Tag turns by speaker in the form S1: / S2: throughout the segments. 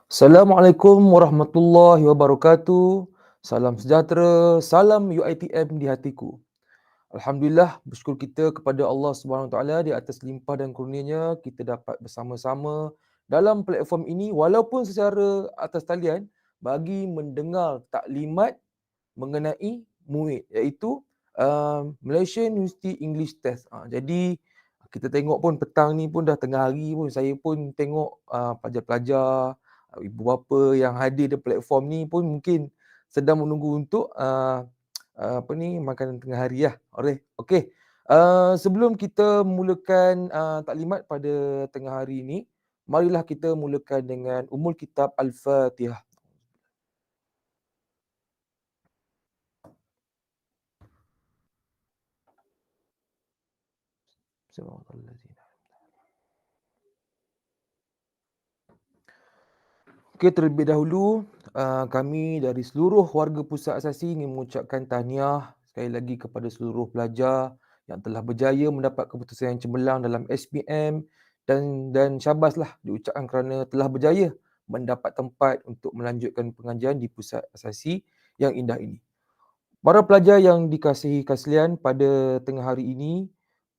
S1: Assalamualaikum warahmatullahi wabarakatuh. Salam sejahtera, salam UiTM di hatiku. Alhamdulillah, bersyukur kita kepada Allah Subhanahu Wa Taala di atas limpah dan kurnianya kita dapat bersama-sama dalam platform ini walaupun secara atas talian bagi mendengar taklimat mengenai MUET iaitu Malaysian University English Test. Jadi kita tengok pun petang ni pun dah tengah hari pun saya pun tengok pelajar-pelajar, ibu bapa yang hadir di platform ni pun mungkin sedang menunggu untuk makanan tengah hari lah. Alright. Okey. Sebelum kita mulakan taklimat pada tengah hari ini, marilah kita mulakan dengan Ummul Kitab Al-Fatihah. Okey, terlebih dahulu kami dari seluruh warga Pusat Asasi ingin mengucapkan tahniah sekali lagi kepada seluruh pelajar yang telah berjaya mendapat keputusan yang cemerlang dalam SPM dan syabaslah diucapkan kerana telah berjaya mendapat tempat untuk melanjutkan pengajian di Pusat Asasi yang indah ini. Para pelajar yang dikasihi sekalian, pada tengah hari ini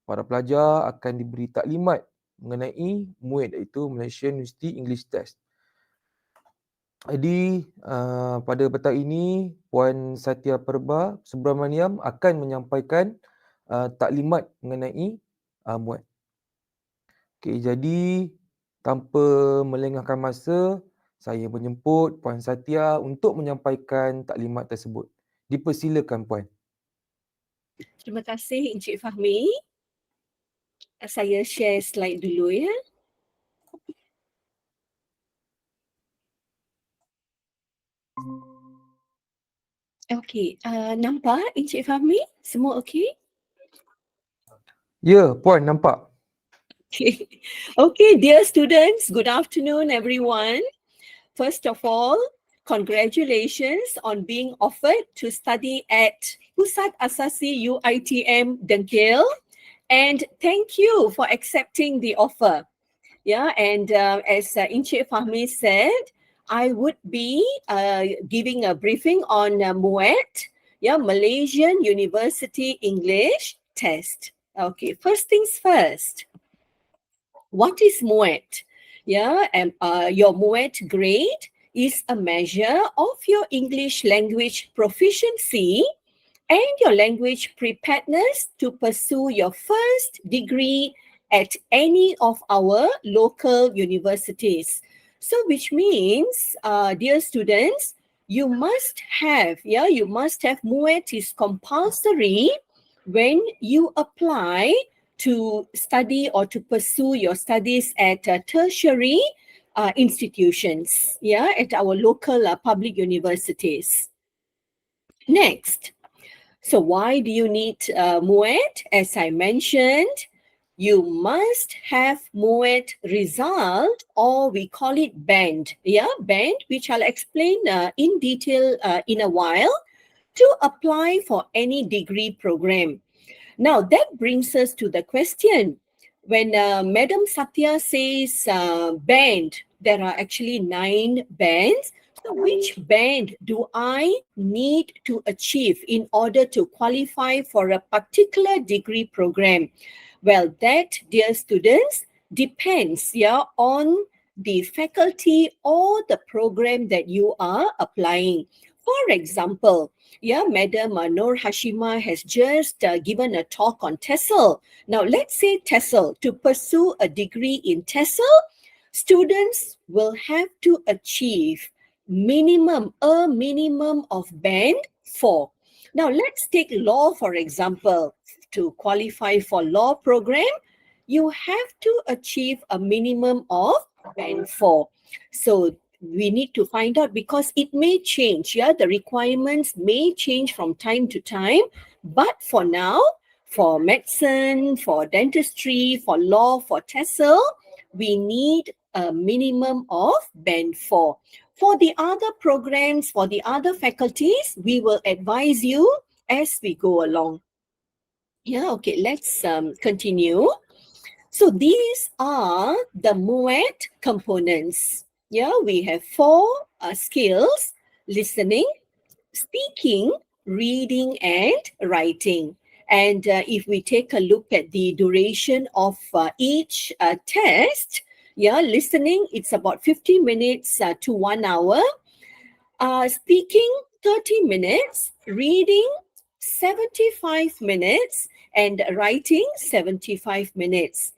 S1: para pelajar akan diberi taklimat mengenai MUET iaitu Malaysian University English Test. Jadi pada petang ini Puan Sathiyaperba Subramaniam akan menyampaikan taklimat mengenai MUET. Okey, jadi tanpa melengahkan masa, saya menjemput Puan Sathia untuk menyampaikan taklimat tersebut. Dipersilakan Puan.
S2: Terima kasih Encik Fahmi. Saya share slide dulu ya. Okey, nampak Encik Fahmi? Semua okey?
S1: Ya, Puan nampak.
S2: Okay, dear students, good afternoon everyone. First of all, congratulations on being offered to study at Pusat Asasi UiTM Dengkil, and thank you for accepting the offer. Yeah, and as Encik Fahmi said, I would be giving a briefing on MUET, Malaysian University English Test. Okay, first things first. What is MUET? Your MUET grade is a measure of your English language proficiency and your language preparedness to pursue your first degree at any of our local universities. So which means, dear students, you must have MUET is compulsory when you apply to study or to pursue your studies at tertiary institutions, at our local public universities. Next, so why do you need MUET? As I mentioned, you must have MUET result, or we call it band, band, which I'll explain in detail in a while, to apply for any degree program. Now, that brings us to the question. When Madam Sathya says band, there are actually 9 bands. So which band do I need to achieve in order to qualify for a particular degree program? Well, that, dear students, depends on the faculty or the program that you are applying. For example, Madam Noor Hashima has just given a talk on TESOL. Now, let's say TESOL. To pursue a degree in TESOL, students will have to achieve a minimum of band 4. Now, let's take law, for example. To qualify for law program, you have to achieve a minimum of band 4. So, we need to find out because it may change. The requirements may change from time to time. But for now, for medicine, for dentistry, for law, for TESOL, we need a minimum of band 4. For the other programs, for the other faculties, we will advise you as we go along. Okay, let's continue. So these are the MUET components. Yeah, we have four skills: listening, speaking, reading, and writing. And if we take a look at the duration of each test, yeah, listening, it's about 50 minutes to 1 hour. Speaking, 30 minutes. Reading, 75 minutes. And writing, 75 minutes.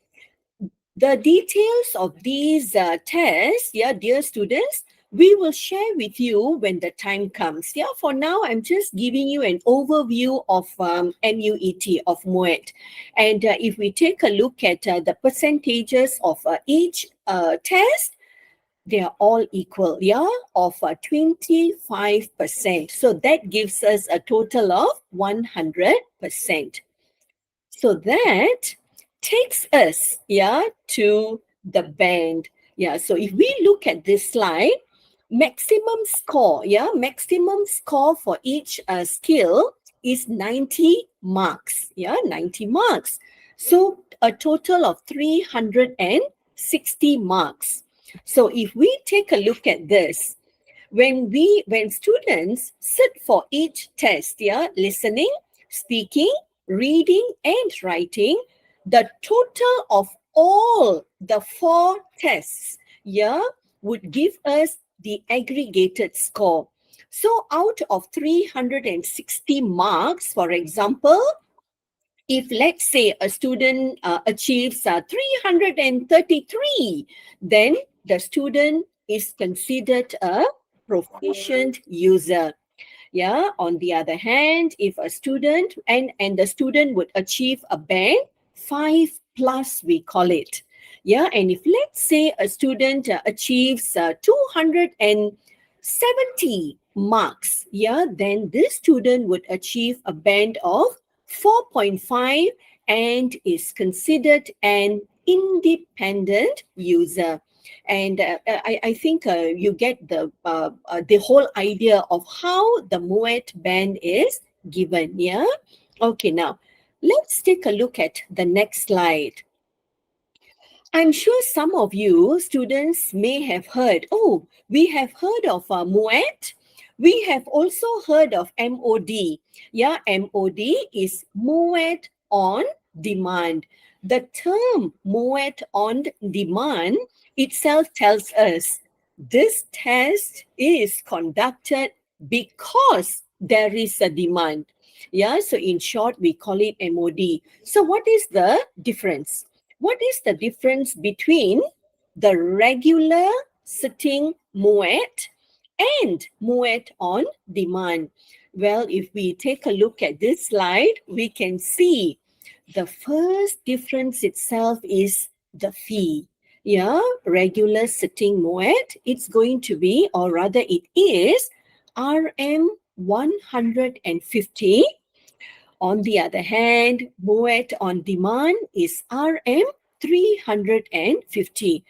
S2: The details of these tests, yeah, dear students, we will share with you when the time comes. Yeah, for now, I'm just giving you an overview of MUET, of MUET. And if we take a look at the percentages of each test, they are all equal, yeah, of 25%. So that gives us a total of 100%. So that takes us, yeah, to the band. Yeah, so if we look at this slide, maximum score, yeah, maximum score for each skill is 90 marks, yeah, 90 marks. So a total of 360 marks. So if we take a look at this, when students sit for each test, yeah, listening, speaking, reading, and writing, the total of all the four tests, yeah, would give us the aggregated score. So out of 360 marks, for example, if let's say a student achieves 333, then the student is considered a proficient user. Yeah, on the other hand, if a student and the student would achieve a band 5 plus, we call it. Yeah, and if let's say a student achieves 270 marks, yeah, then this student would achieve a band of 4.5 and is considered an independent user. And I think you get the whole idea of how the MUET band is given. Yeah. Okay. Now let's take a look at the next slide. I'm sure some of you students may have heard, oh, we have heard of MUET. We have also heard of MOD. Yeah, MOD is MUET on demand. The term MUET on demand itself tells us this test is conducted because there is a demand. Yeah, so in short, we call it MOD. So what is the difference? What is the difference between the regular sitting MUET and MUET on demand? Well, if we take a look at this slide, we can see the first difference itself is the fee. Yeah, regular sitting MUET, it's going to be, or rather it is, RM 150. On the other hand, MUET on demand is RM 350.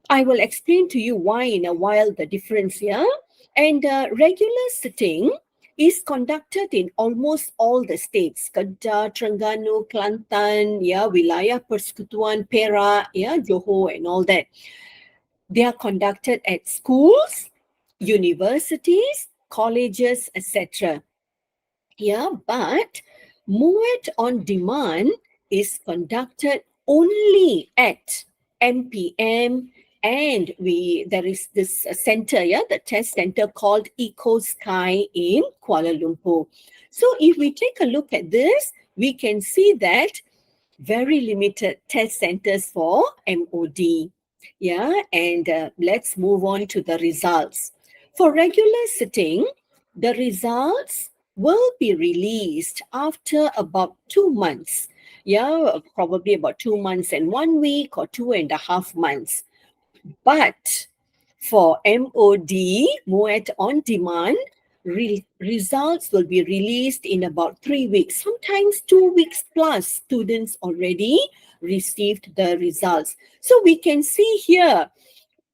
S2: I will explain to you why in a while the difference here. And regular sitting is conducted in almost all the states. Kedah, Terengganu, Kelantan, yeah, Wilayah Persekutuan, Perak, yeah, Johor and all that. They are conducted at schools, universities, colleges, etc. Yeah, but MUET on demand is conducted only at MPM, and there is this center, yeah, the test center called Eco Sky in Kuala Lumpur. So if we take a look at this, we can see that very limited test centers for MOD. Yeah, and let's move on to the results. For regular sitting, the results will be released after about 2 months. Yeah, probably about 2 months and 1 week or 2.5 months. But for MOD, MUET on demand, results will be released in about 3 weeks, sometimes 2 weeks plus. Students already received the results. So we can see here,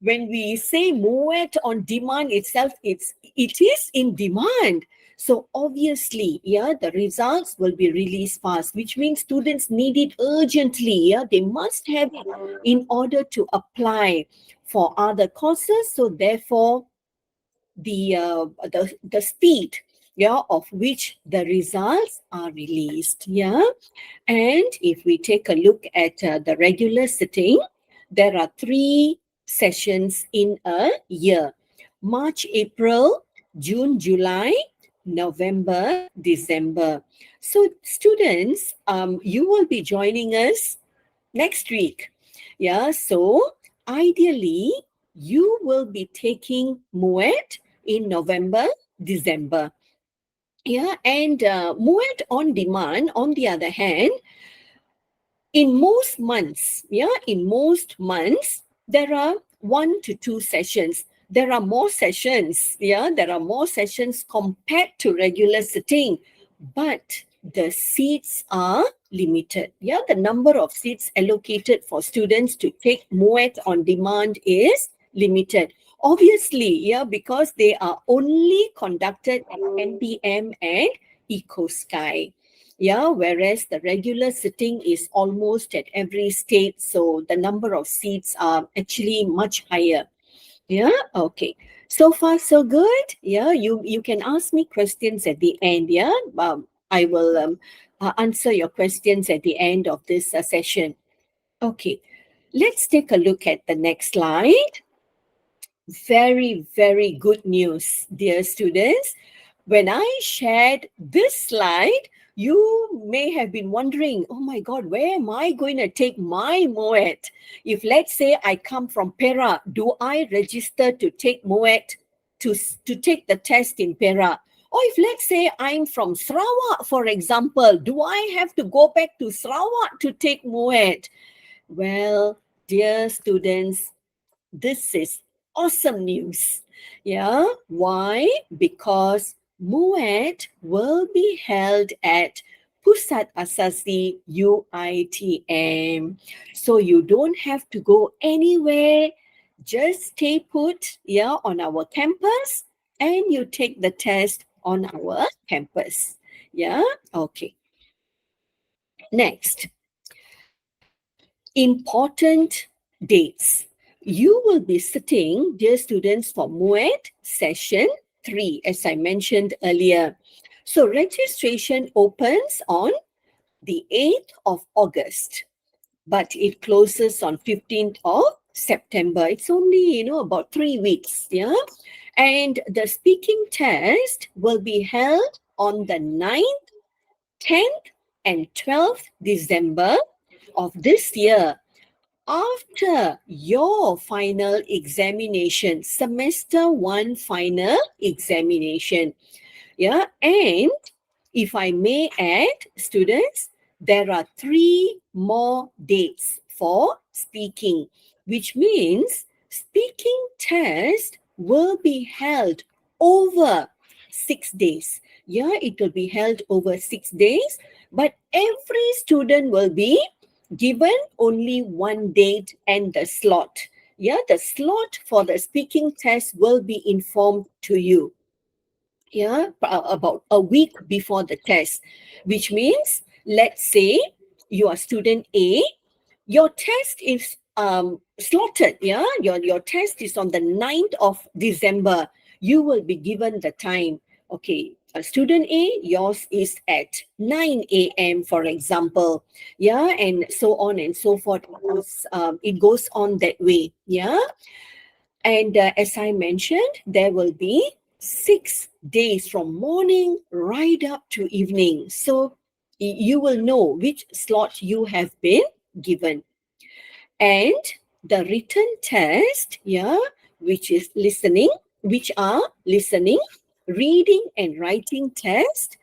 S2: when we say MUET on demand itself, it is in demand. So obviously, yeah, the results will be released fast, which means students need it urgently. Yeah, they must have it in order to apply for other courses. So therefore, the speed, yeah, of which the results are released. Yeah. And if we take a look at the regular sitting, there are 3 sessions in a year: March, April, June, July, November, December. So, students, you will be joining us next week. Yeah, so ideally, you will be taking MUET in November, December. Yeah, and MUET on demand, on the other hand, in most months, yeah, in most months, there are 1 to 2 sessions. There are more sessions, yeah, there are more sessions compared to regular sitting, but the seats are limited. Yeah, the number of seats allocated for students to take MUET on demand is limited. Obviously, yeah, because they are only conducted at NPM and EcoSky. Yeah, whereas the regular sitting is almost at every state, so the number of seats are actually much higher. Yeah, okay. So far, so good. Yeah, you can ask me questions at the end. Yeah, I will answer your questions at the end of this session. Okay, let's take a look at the next slide. Very, very good news, dear students. When I shared this slide, you may have been wondering, oh my God, where am I going to take my MUET? If let's say I come from Perak, do I register to take MUET to take the test in Perak? Or if let's say I'm from Sarawak, for example, do I have to go back to Sarawak to take MUET? Well, dear students, this is awesome news. Yeah. Why? Because MUET will be held at Pusat Asasi UITM. So you don't have to go anywhere. Just stay put, yeah, on our campus, and you take the test on our campus. Yeah. Okay. Next, important dates. You will be sitting, dear students, for MUET session 3, as I mentioned earlier. So registration opens on the 8th of August, but it closes on 15th of September. It's only, about 3 weeks, yeah? And the speaking test will be held on the 9th, 10th, and 12th December of this year, after your final examination, semester 1 final examination. Yeah, and if I may add, students, there are 3 more dates for speaking, which means speaking test will be held over 6 days. Yeah, it will be held over 6 days, but every student will be given only one date and the slot. Yeah, the slot for the speaking test will be informed to you. Yeah, about a week before the test, which means, let's say you are student A, your test is slotted. Yeah, your test is on the 9th of December. You will be given the time. Okay, student A, yours is at 9 a.m., for example. Yeah, and so on and so forth. It goes on that way. Yeah. And as I mentioned, there will be 6 days from morning right up to evening. So you will know which slot you have been given. And the written test, yeah, which are listening, reading, and writing test,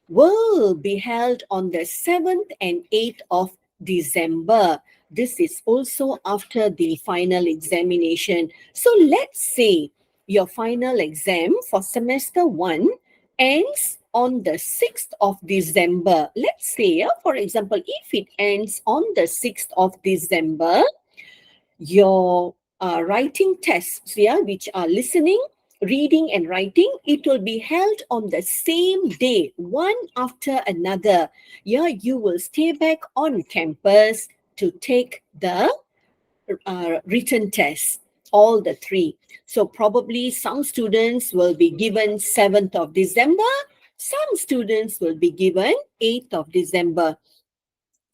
S2: will be held on the 7th and 8th of December. This is also after the final examination. So let's say your final exam for semester 1 ends on the 6th of December. Let's say, for example, if it ends on the 6th of December, your writing tests, yeah, which are listening, reading and writing, it will be held on the same day, one after another. Yeah, you will stay back on campus to take the written tests, all the three. So probably some students will be given 7th of December, some students will be given 8th of December.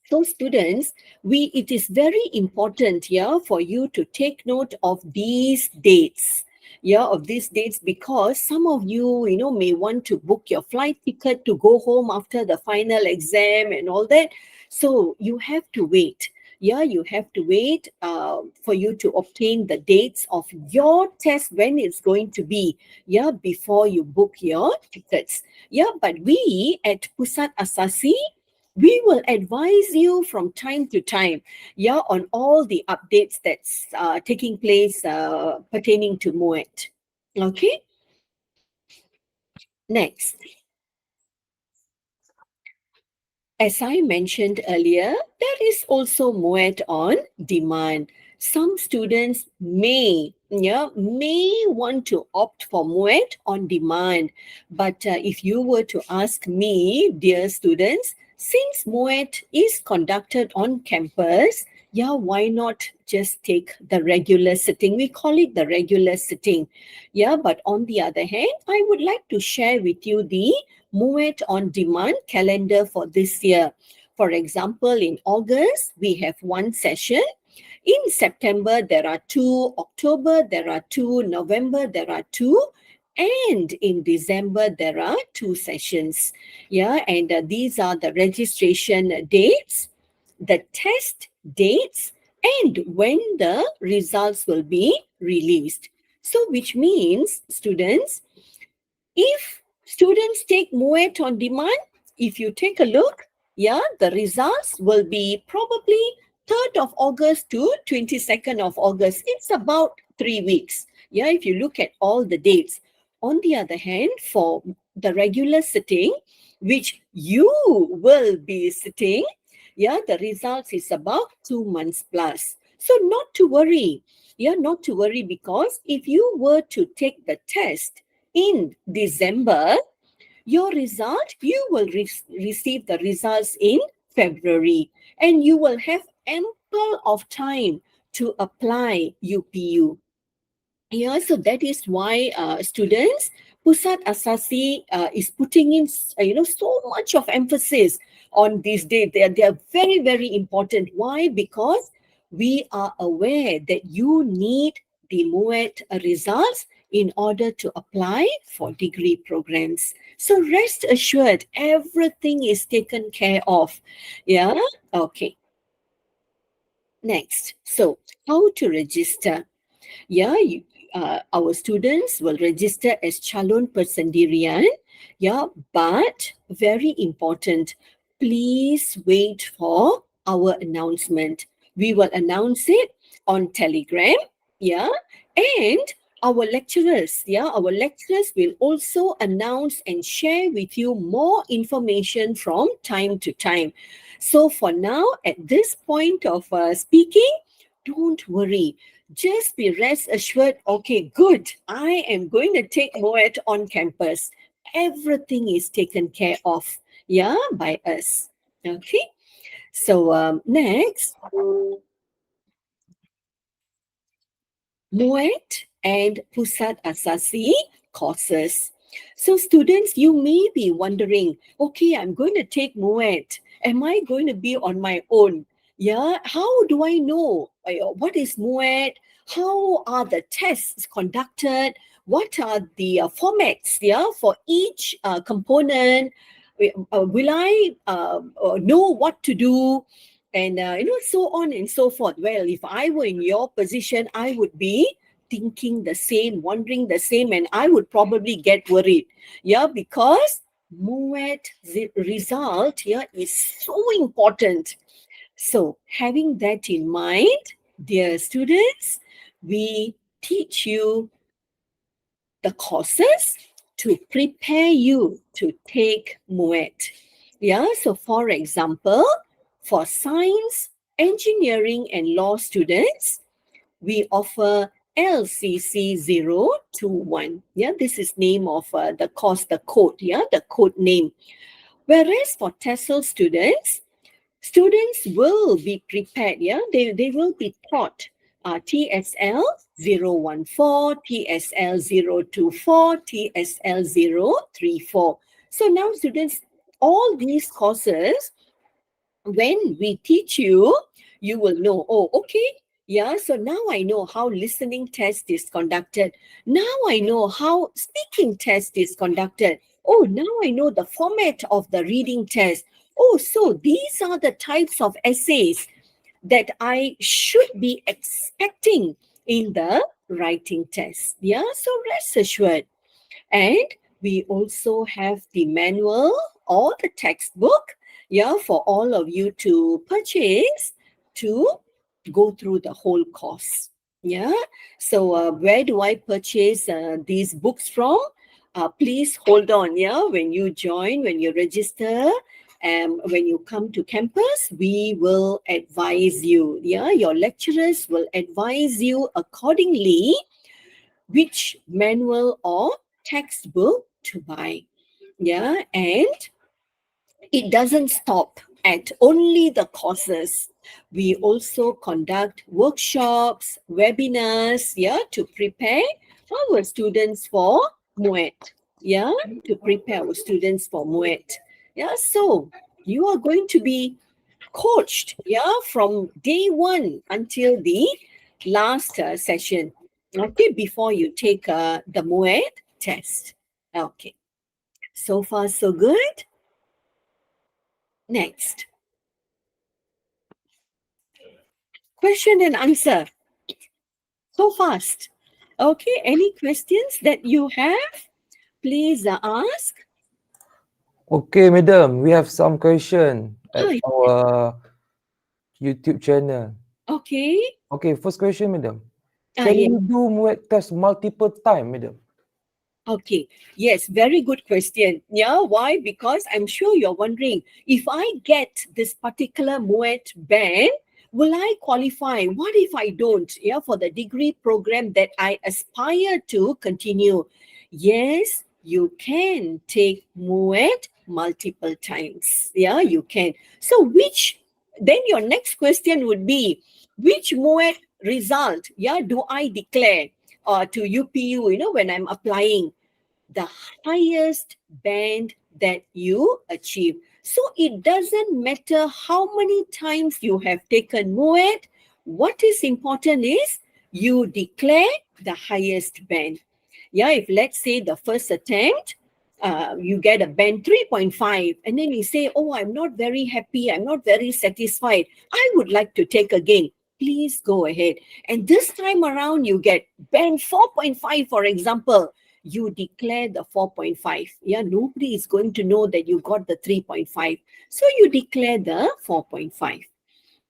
S2: So students, it is very important here for you to take note of these dates. Yeah, of these dates, because some of you, may want to book your flight ticket to go home after the final exam and all that. So you have to wait. Yeah, you have to wait for you to obtain the dates of your test, when it's going to be, yeah, before you book your tickets. Yeah, but we at Pusat Asasi, we will advise you from time to time, yeah, on all the updates that's taking place pertaining to MUET. Okay, next. As I mentioned earlier, there is also MUET on demand. Some students may want to opt for MUET on demand. But if you were to ask me, dear students, since MUET is conducted on campus, yeah, why not just take the regular sitting? We call it the regular sitting. Yeah, but on the other hand, I would like to share with you the MUET on demand calendar for this year. For example, in August, we have one session. In September, there are two. October, there are two. November, there are two. And in December, there are two sessions. Yeah, and these are the registration dates, the test dates, and when the results will be released. So, which means, students, if students take MUET on demand, if you take a look, yeah, the results will be probably 3rd of August to 22nd of August. It's about 3 weeks. Yeah, if you look at all the dates. On the other hand, for the regular sitting, which you will be sitting, yeah, the results is about 2 months plus. So not to worry. Yeah, not to worry, because if you were to take the test in December, your result, you will receive the results in February, and you will have ample of time to apply UPU. Yeah, so that is why students, Pusat Asasi is putting in, so much of emphasis on this day. They are very, very important. Why? Because we are aware that you need the MUET results in order to apply for degree programs. So rest assured, everything is taken care of. Yeah, okay. Next, so how to register? Yeah, our students will register as calon persendirian. Yeah, but very important, please wait for our announcement. We will announce it on Telegram. Yeah, and our lecturers will also announce and share with you more information from time to time. So for now, at this point of speaking, don't worry, just be rest assured, okay, good, I am going to take MUET on campus. Everything is taken care of, yeah, by us. Okay, so next, MUET and Pusat Asasi courses. So students, you may be wondering, okay, I'm going to take MUET. Am I going to be on my own? Yeah, how do I know what is MUET? How are the tests conducted? What are the formats, yeah, for each component? Will I know what to do? And so on and so forth. Well, if I were in your position, I would be thinking the same, wondering the same, and I would probably get worried. Yeah, because MUET result here is so important. So having that in mind, dear students, we teach you the courses to prepare you to take MUET. Yeah, so for example, for science, engineering, and law students, we offer LCC 021. Yeah, this is name of the course, the code, yeah, the code name. Whereas for TESOL students will be prepared, yeah, they will be taught TSL 014, TSL 024, TSL 034. So now students, all these courses, when we teach you, you will know, oh, okay, yeah, so now I know how listening test is conducted. Now I know how speaking test is conducted. Oh, now I know the format of the reading test. Oh, so these are the types of essays that I should be expecting in the writing test. Yeah, so rest assured. And we also have the manual or the textbook, yeah, for all of you to purchase to go through the whole course. Yeah. So where do I purchase these books from? Please hold on. Yeah. When you join, when you register, when you come to campus, we will advise you. Yeah. Your lecturers will advise you accordingly which manual or textbook to buy. Yeah, and it doesn't stop at only the courses. We also conduct workshops, webinars, yeah, to prepare our students for MUET. Yeah, to prepare our students for MUET. Yeah, so you are going to be coached, yeah, from day one until the last session. Okay, before you take the MUET test. Okay, so far so good. Next, question and answer. So fast. Okay, any questions that you have? Please ask.
S1: Okay, madam, we have some question at
S2: Ah,
S1: our YouTube channel.
S2: okay.
S1: Okay, first question, madam. Can
S2: Yeah.
S1: we do MUET test multiple time, madam?
S2: Okay. Yes, very good question. Yeah, why? Because I'm sure you're wondering, if I get this particular MUET band, will I qualify? What if I don't? Yeah, for the degree program that I aspire to continue. Yes, you can take MUET multiple times. Yeah, you can. So then your next question would be, which MUET result, yeah, do I declare to UPU, when I'm applying? The highest band that you achieve. So it doesn't matter how many times you have taken MUET. What is important is you declare the highest band. Yeah, if let's say the first attempt, you get a band 3.5, and then you say, oh, I'm not very happy, I'm not very satisfied, I would like to take again. Please go ahead. And this time around, you get band 4.5, for example, you declare the 4.5. Yeah, nobody is going to know that you got the 3.5. So you declare the 4.5.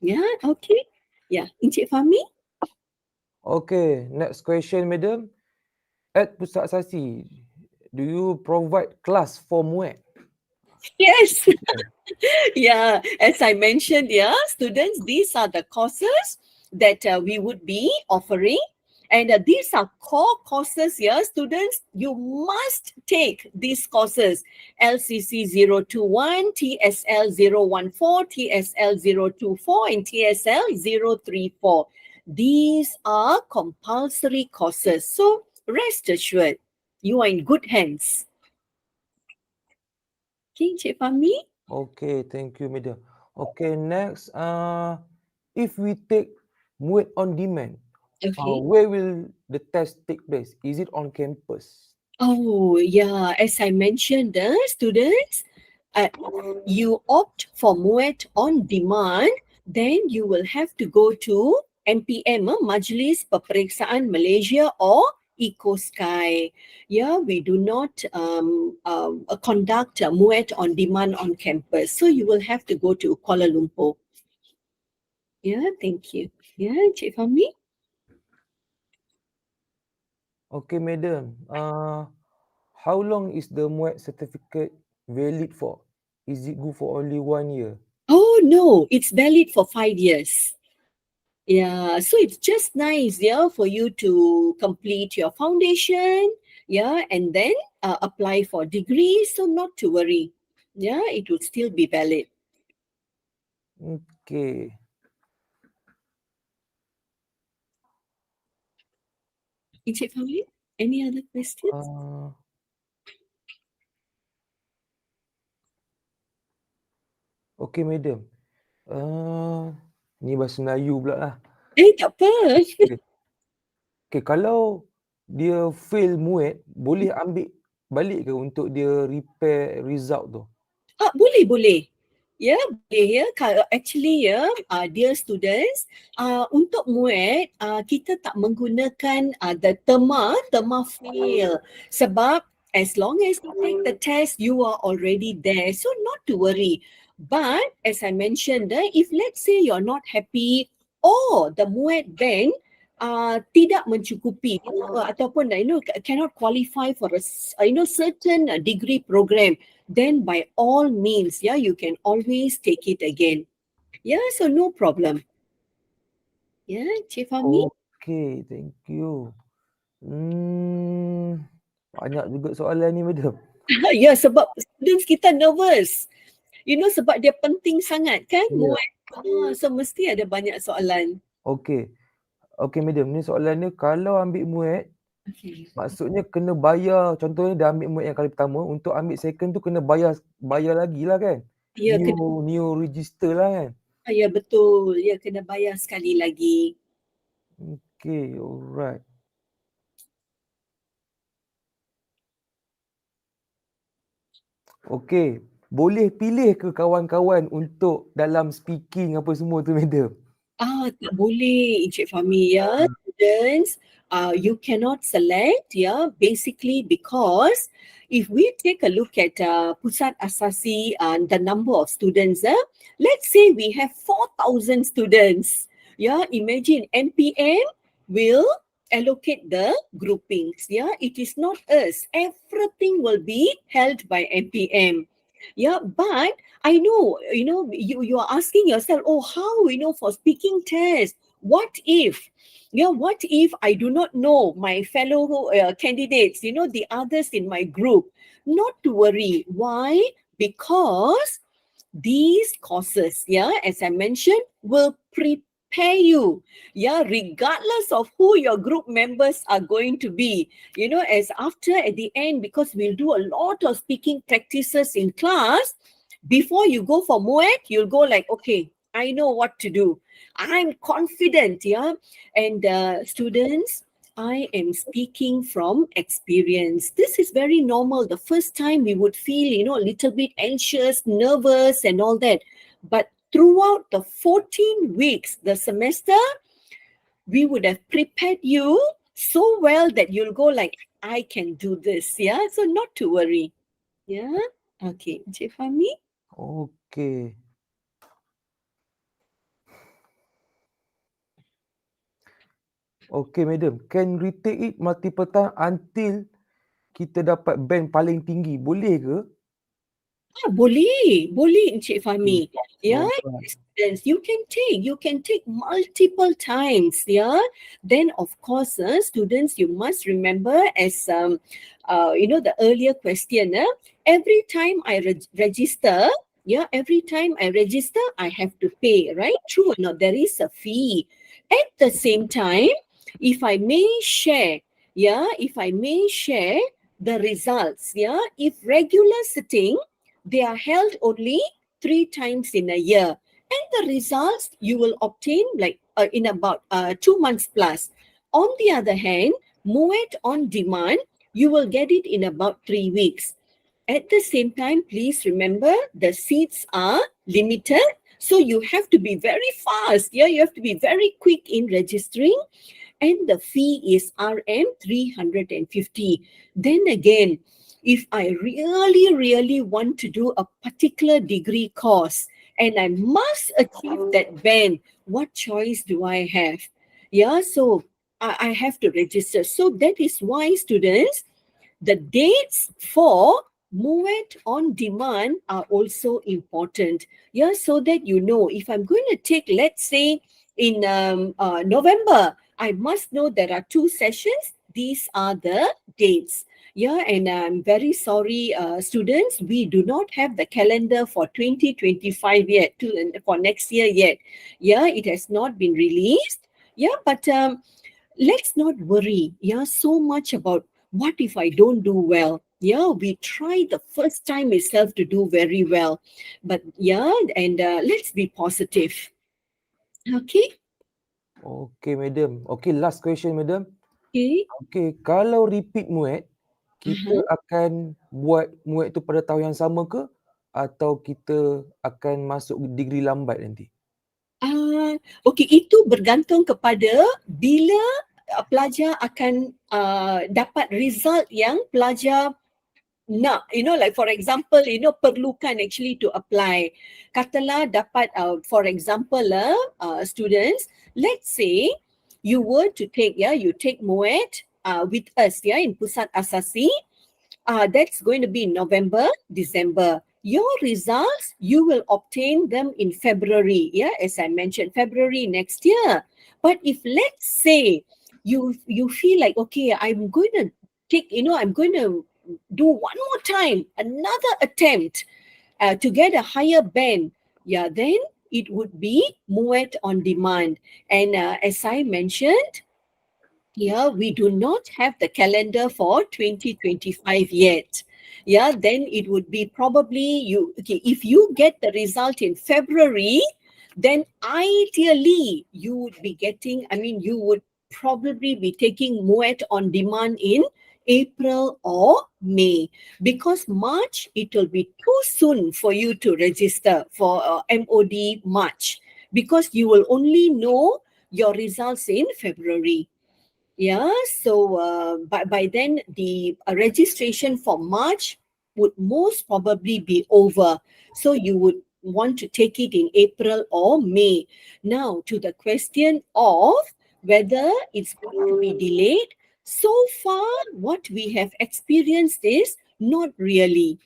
S2: Yeah, okay. Yeah, Encik Fahmi?
S1: Okay, next question, madam. At Pusat Asasi, do you provide class for MUET?
S2: Yes. Yeah, as I mentioned, yeah, students, these are the courses that we would be offering. And these are core courses, yeah, students. You must take these courses: LCC 021, TSL 014, TSL 024, and TSL 034. These are compulsory courses. So rest assured, you are in good hands. Okay, Cik Fahmi?
S1: Okay, thank you, madam. Okay, next, if we take MUET on demand,
S2: Okay.
S1: where will the test take place? Is it on campus?
S2: Oh, yeah. As I mentioned, students, uh, you opt for MUET on demand, then you will have to go to MPM, Majlis Peperiksaan Malaysia, or EcoSky. Yeah, we do not conduct MUET on demand on campus. So you will have to go to Kuala Lumpur. Yeah, thank you. Yeah, Cik Fahmi?
S1: Okay, madam. How long is the MUET certificate valid for? Is it good for only 1 year?
S2: Oh, no, it's valid for 5 years. Yeah, so it's just nice, yeah, for you to complete your foundation, yeah, and then apply for degree. So not to worry, yeah, it would still be valid.
S1: Okay.
S2: Encik Fahmi, any other questions?
S1: Uh, okay, madam. Ni bahasa Melayu pula lah.
S2: Tak apa.
S1: Okay. Okay, kalau dia fail MUET, boleh ambil balik ke untuk dia repair result tu?
S2: Boleh. Ya, boleh ya. Actually ya, dear students, untuk MUET, kita tak menggunakan the terma fail. Sebab as long as you take the test, you are already there. So not to worry. But as I mentioned, if let's say you're not happy or the MUET bank tidak mencukupi ataupun cannot qualify for a certain degree program, then by all means, yeah, you can always take it again. Yeah, so no problem. Yeah, Cik Fahmi?
S1: Okay, thank you. Banyak juga soalan ni, madam.
S2: Ya, sebab students kita nervous. Sebab dia penting sangat kan,
S1: Ya.
S2: MUET. So mesti ada banyak soalan.
S1: Okay. Okay, madam. Ni soalan dia, kalau ambil MUET,
S2: Okay.
S1: maksudnya kena bayar, contohnya dah ambil MUET yang kali pertama, untuk ambil second tu kena bayar lagi lah kan?
S2: Ya,
S1: New register lah kan?
S2: ya betul. Ya, kena bayar sekali lagi.
S1: Okay, alright. Okay, boleh pilih ke kawan-kawan untuk dalam speaking apa semua tu, madam?
S2: Tak boleh, Encik Fahmi, ya. Students, you cannot select, yeah, basically because if we take a look at Pusat Asasi and the number of students, let's say we have 4,000 students. Yeah, imagine MPM will allocate the groupings. Yeah, it is not us. Everything will be held by MPM. Yeah, but I know, you are asking yourself, oh, how, for speaking test, what if I do not know my fellow candidates, the others in my group? Not to worry. Why? Because these courses, yeah, as I mentioned, will prepare you, yeah, regardless of who your group members are going to be. As after at the end, because we'll do a lot of speaking practices in class, before you go for MUET, you'll go like, okay, I know what to do. I'm confident, yeah. And students, I am speaking from experience. This is very normal. The first time we would feel, a little bit anxious, nervous, and all that. But throughout the 14 weeks, the semester, we would have prepared you so well that you'll go like, I can do this. Yeah. So not to worry. Yeah. Okay. Encik Fahmi?
S1: Okay. Okay, madam. Can retake it multiple time until kita dapat band paling tinggi. Boleh ke?
S2: Boleh Encik Fahmi. Yeah, students, you can take multiple times. Yeah, then of course, students, you must remember as the earlier question. Every time I register, I have to pay, right? True or not? There is a fee. At the same time, if I may share the results. Yeah, if regular sitting, they are held only 3 times in a year. And the results you will obtain in about 2 months plus. On the other hand, MUET on demand, you will get it in about 3 weeks. At the same time, please remember the seats are limited. So you have to be very fast. Yeah, you have to be very quick in registering. And the fee is RM 350. Then again, if I really want to do a particular degree course and I must achieve that band, what choice do I have? Yeah, so I have to register. So that is why, students, the dates for MUET on demand are also important. Yeah, so that if I'm going to take, let's say, in November, I must know there are 2 sessions. These are the dates. Yeah, and I'm very sorry, students, we do not have the calendar for 2025 yet, for next year yet. Yeah, it has not been released. Yeah, but let's not worry, yeah, so much about what if I don't do well. Yeah, we try the first time itself to do very well. But yeah, and let's be positive. Okay.
S1: Okay, madam. Okay, last question, madam.
S2: Okay.
S1: Okay, kalau repeat MUET, kita
S2: Uh-huh.
S1: akan buat MUET tu pada tahun yang sama ke? Atau kita akan masuk degree lambat nanti?
S2: Okay, itu bergantung kepada bila pelajar akan dapat result yang pelajar nak, like for example, perlukan actually to apply. Katalah dapat, for example, students, let's say you were to take, you take MUET with us, in Pusat Asasi. That's going to be in November, December. Your results, you will obtain them in February, as I mentioned, February next year. But if let's say you feel like, okay, I'm going to take, I'm going to do one more time, another attempt to get a higher band, then it would be MUET on demand. And as I mentioned, we do not have the calendar for 2025 yet. Then it would be probably if you get the result in February, then ideally you would be getting, you would probably be taking MUET on demand in April or May, because March it will be too soon for you to register for MOD March, because you will only know your results in February. So by then the registration for March would most probably be over. So you would want to take it in April or May. Now, to the question of whether it's going to be delayed, so far what we have experienced is not really.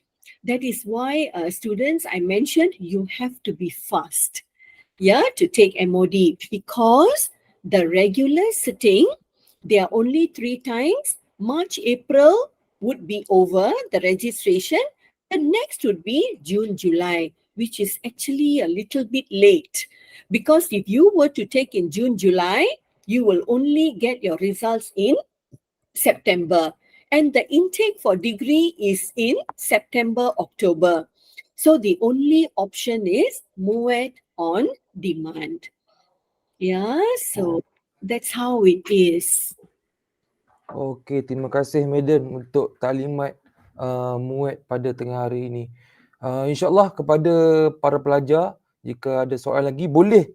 S2: That is why students, I mentioned, you have to be fast, to take MOD, because the regular sitting, there are only 3 times. March, April would be over, the registration. The next would be June, July, which is actually a little bit late. Because if you were to take in June, July, you will only get your results in September. And the intake for degree is in September, October. So the only option is MUET on demand. So that's how it is.
S1: Okey, terima kasih madam untuk taklimat MUET pada tengah hari ini. InsyaAllah kepada para pelajar, jika ada soalan lagi boleh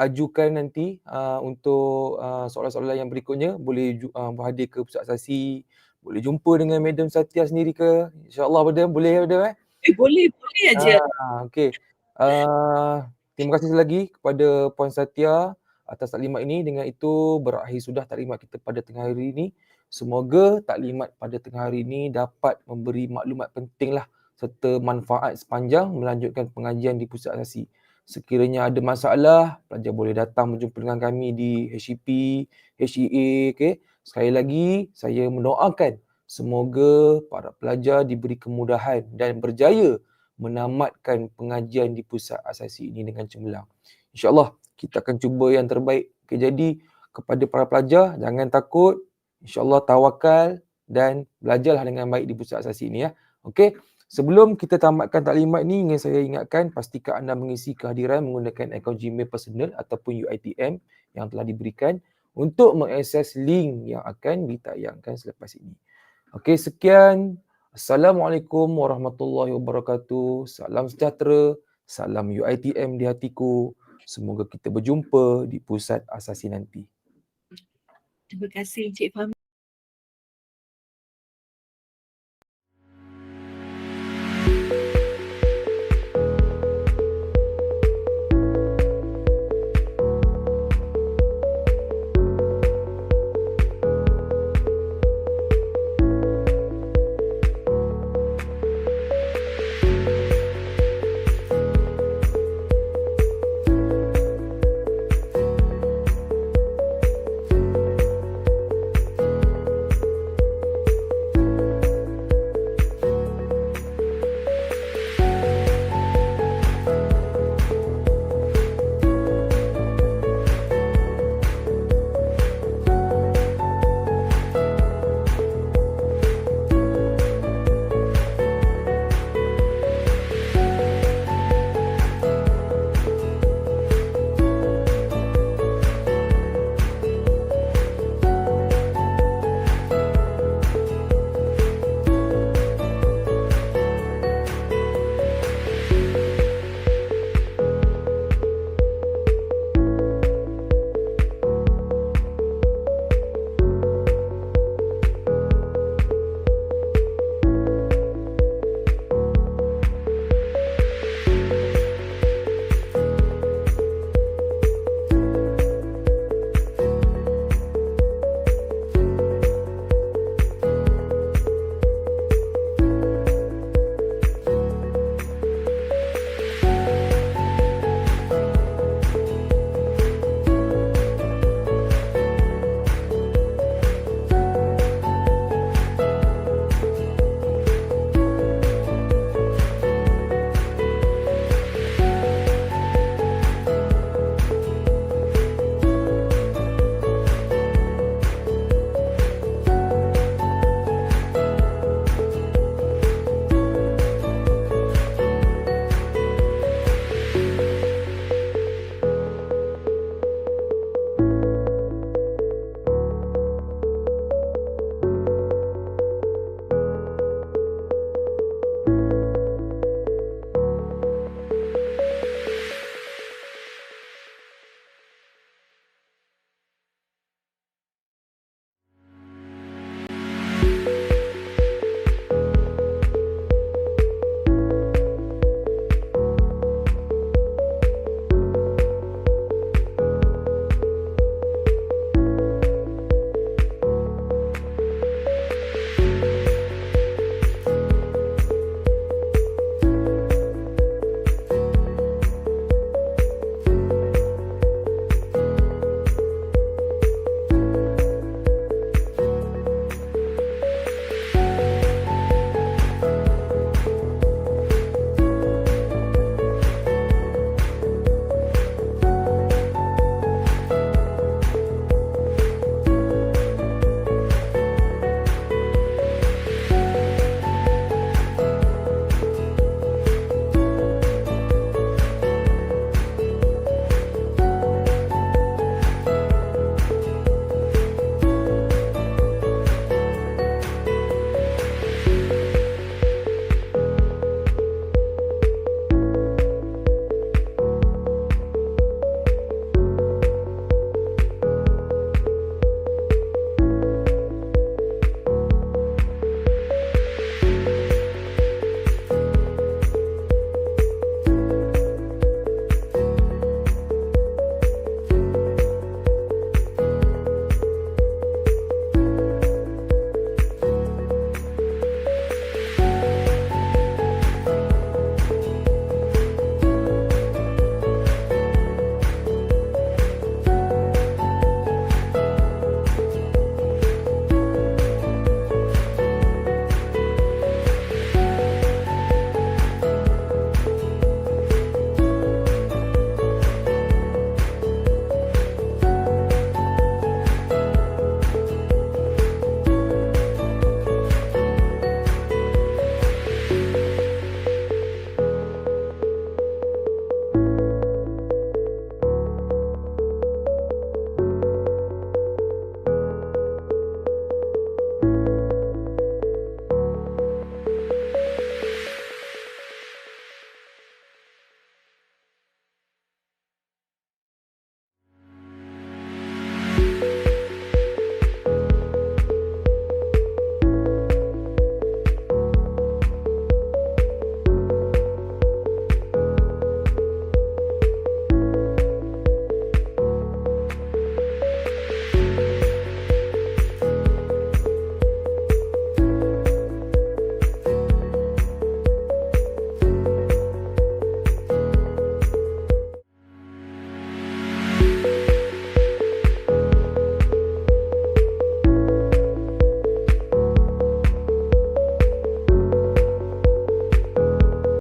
S1: ajukan nanti untuk soalan-soalan yang berikutnya. Boleh berhadir ke Pusat Asasi, boleh jumpa dengan Madam Sathia sendiri ke. InsyaAllah madam, boleh madam
S2: Boleh aja.
S1: Okey. Terima kasih sekali lagi kepada Puan Sathia atas taklimat ini. Dengan itu berakhir sudah taklimat kita pada tengah hari ini. Semoga taklimat pada tengah hari ini dapat memberi maklumat pentinglah serta manfaat sepanjang melanjutkan pengajian di Pusat Asasi. Sekiranya ada masalah, pelajar boleh datang berjumpa dengan kami di HEP, HEA. Okay. Sekali lagi, saya mendoakan semoga para pelajar diberi kemudahan dan berjaya menamatkan pengajian di Pusat Asasi ini dengan cemerlang. InsyaAllah kita akan cuba yang terbaik. Okay, jadi kepada para pelajar, jangan takut. InsyaAllah tawakal dan belajarlah dengan baik di Pusat Asasi ini. Okey. Sebelum kita tamatkan taklimat ni, ingin saya ingatkan, pastikan anda mengisi kehadiran menggunakan akaun Gmail personal ataupun UiTM yang telah diberikan untuk mengakses link yang akan ditayangkan selepas ini. Okey, sekian. Assalamualaikum warahmatullahi wabarakatuh. Salam sejahtera, salam UiTM di hatiku. Semoga kita berjumpa di Pusat Asasi nanti.
S2: Terima kasih Cik Fahmi.